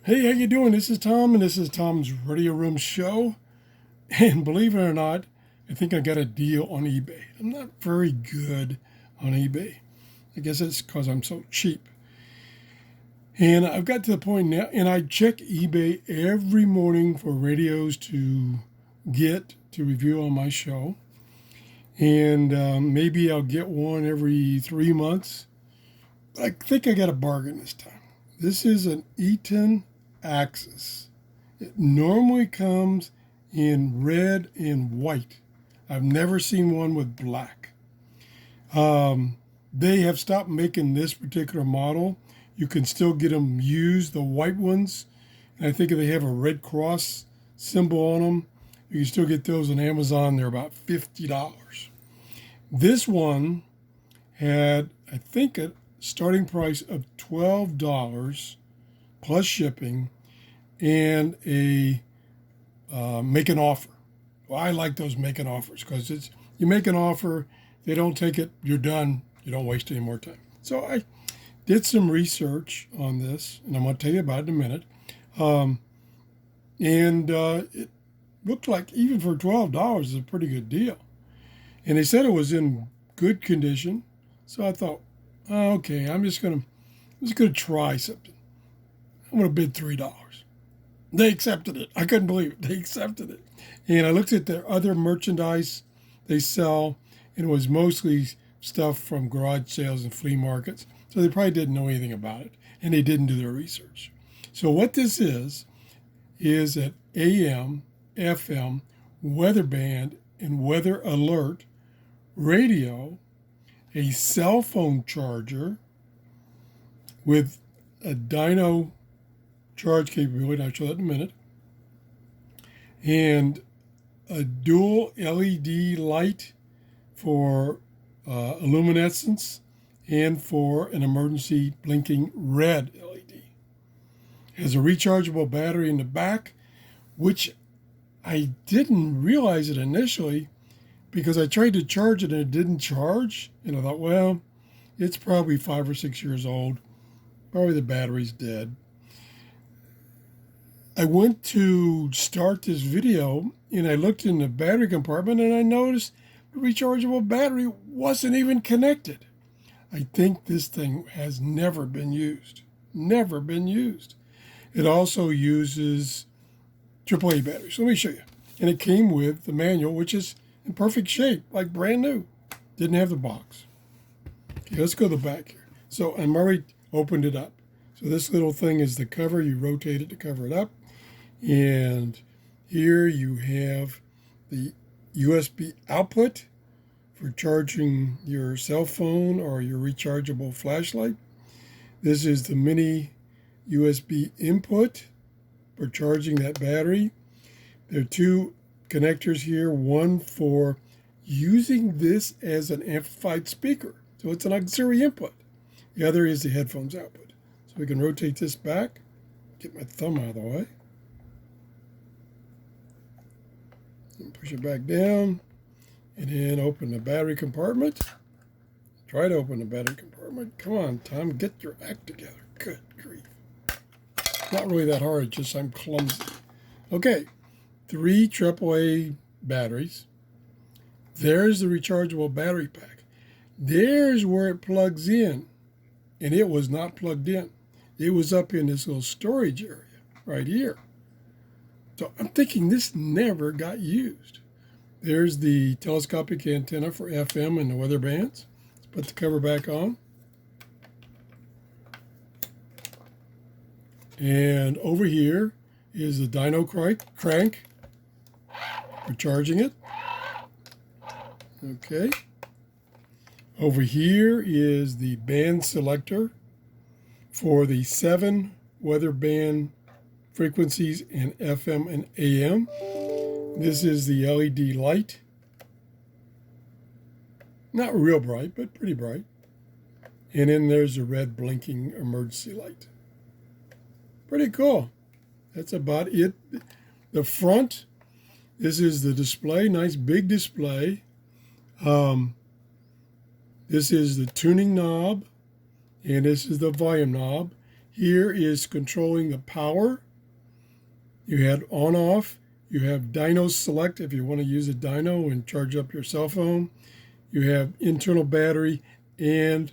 Hey, how you doing? This is Tom, and this is Tom's Radio Room Show. And believe it or not, I think I got a deal on eBay. I'm not very good on eBay. I guess it's because I'm so cheap. And I've got to the point now, and I check eBay every morning for radios to get to review on my show. And maybe I'll get one every 3 months. I think I got a bargain this time. This is an Eton Axis. It normally comes in red and white. I've never seen one with black. They have stopped making this particular model. You can still get them used, the white ones. And I think if they have a Red Cross symbol on them, you can still get those on Amazon. They're about $50. This one had, I think, a starting price of $12 plus shipping and a make an offer. Well, I like those make an offers because it's you make an offer, they don't take it, you're done, you don't waste any more time. So I did some research on this, and I'm going to tell you about it in a minute. It looked like even for $12 is a pretty good deal. And they said it was in good condition, so I thought, oh, okay, I'm just gonna try something. I'm gonna bid $3. They accepted it. I couldn't believe it. They accepted it. And I looked at their other merchandise they sell, and it was mostly stuff from garage sales and flea markets. So they probably didn't know anything about it, and they didn't do their research. So what this is an AM, FM, weather band, and weather alert radio, a cell phone charger with a dyno charge capability, I'll show that in a minute, and a dual LED light for luminescence and for an emergency blinking red LED. It has a rechargeable battery in the back, which I didn't realize it initially because I tried to charge it and it didn't charge. And I thought, well, it's probably 5 or 6 years old. Probably the battery's dead. I went to start this video and I looked in the battery compartment and I noticed the rechargeable battery wasn't even connected. I think this thing has never been used. Never been used. It also uses AAA batteries. So let me show you. And it came with the manual, which is in perfect shape, like brand new. Didn't have the box. Okay, let's go to the back here. So I'm already opened it up. So this little thing is the cover. You rotate it to cover it up. And here you have the USB output for charging your cell phone or your rechargeable flashlight. This is the mini USB input for charging that battery. There are two connectors here, one for using this as an amplified speaker. So it's an auxiliary input. The other is the headphones output. So we can rotate this back, get my thumb out of the way. And push it back down, and then open the battery compartment. Try to open the battery compartment. Come on, Tom, get your act together. Good grief. Not really that hard, just I'm clumsy. Okay, 3 AAA batteries. There's the rechargeable battery pack. There's where it plugs in, and it was not plugged in. It was up in this little storage area right here. So I'm thinking this never got used. There's the telescopic antenna for FM and the weather bands. Let's put the cover back on. And over here is the dyno crank for charging it. Okay. Over here is the band selector for the 7 weather band frequencies in FM and AM. This is the LED light. Not real bright, but pretty bright. And then there's a red blinking emergency light. Pretty cool. That's about it. The front, this is the display, nice big display. This is the tuning knob, and this is the volume knob. Here is controlling the power. You had on-off. You have dyno select if you want to use a dyno and charge up your cell phone. You have internal battery and,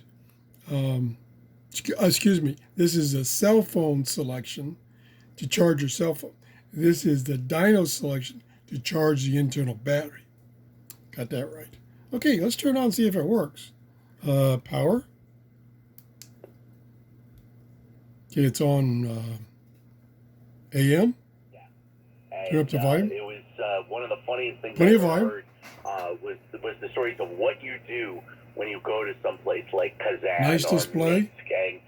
excuse me, this is a cell phone selection to charge your cell phone. This is the dyno selection to charge the internal battery. Got that right. Okay, let's turn it on and see if it works. Power. Okay, it's on AM. Turn up the volume. It was one of the funniest things Plenty I of volume. heard was the stories of what you do when you go to someplace like Kazan Nice or display. Minsk, gang.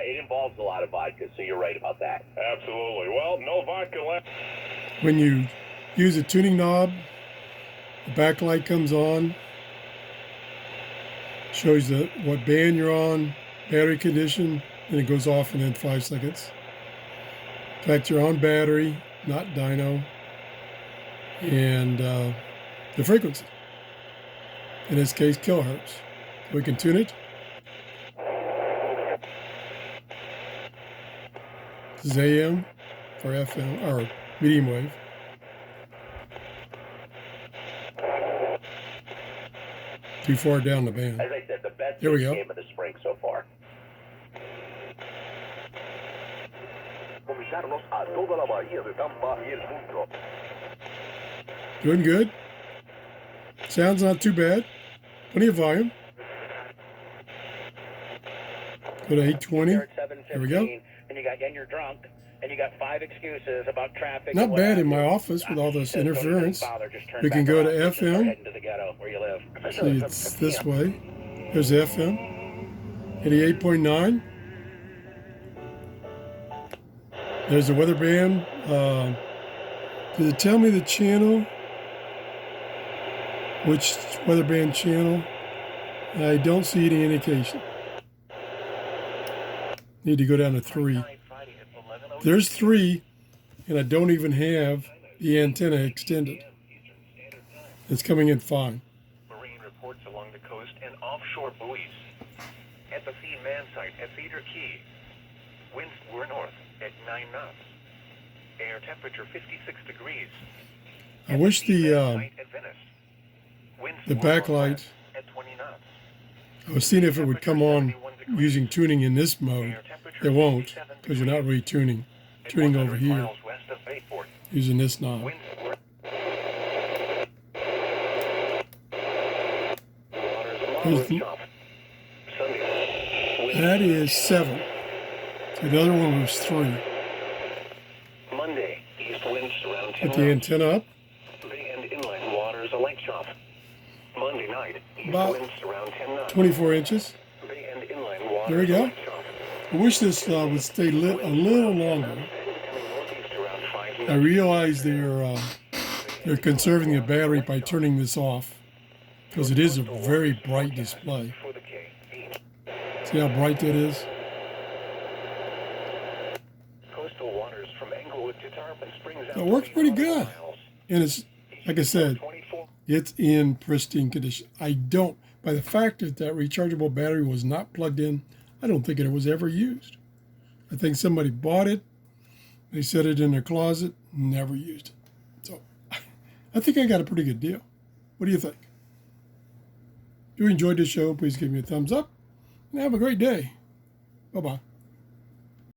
It involves a lot of vodka, so you're right about that. Absolutely. Well, no vodka left. When you use a tuning knob, the backlight comes on, shows what band you're on, battery condition, and it goes off in 5 seconds. In fact, you're on battery, not dyno, and the frequency. In this case, kilohertz. We can tune it. This is AM or FM or medium wave. Too far down the band. As I said, the best There we go. game of the spring so far. Doing good. Sounds not too bad. Plenty of volume. Go to 820. Here at 7:15, There we go. And you're drunk, and you got 5 excuses about traffic. Not bad in my office with all this interference. We can go to FM. See, it's this way. There's FM. 88.9. There's the weather band. Does it tell me the channel? Which weather band channel? I don't see any indication. Need to go down to 3. There's 3, and I don't even have the antenna extended. It's coming in fine. Marine reports along the coast and offshore buoys. At the Sea Man site at Cedar Key. Winds were north at 9 knots. Air temperature 56 degrees. I wish the backlight, backlight at 20 knots. I was seeing if it would come on using tuning in this mode. It won't, because you're not really tuning. Tuning over here, using this knob. That is 7. The other one was 3. Monday, east winds around 10 Put the antenna up. Bay and inland waters a light chop. Monday night, east About winds around 10 knots. 24 inches. Bay and inland waters There we go. a light chop. I wish this would stay lit a little longer. I realize they're conserving the battery by turning this off, because it is a very bright display. See how bright that is? Coastal waters from Englewood to Tarpon Springs. It works pretty good. And it's, like I said, it's in pristine condition. By the fact that that rechargeable battery was not plugged in, I don't think it was ever used. I think somebody bought it, they set it in their closet, never used it. So I think I got a pretty good deal. What do you think? If you enjoyed the show, please give me a thumbs up and have a great day. Bye-bye.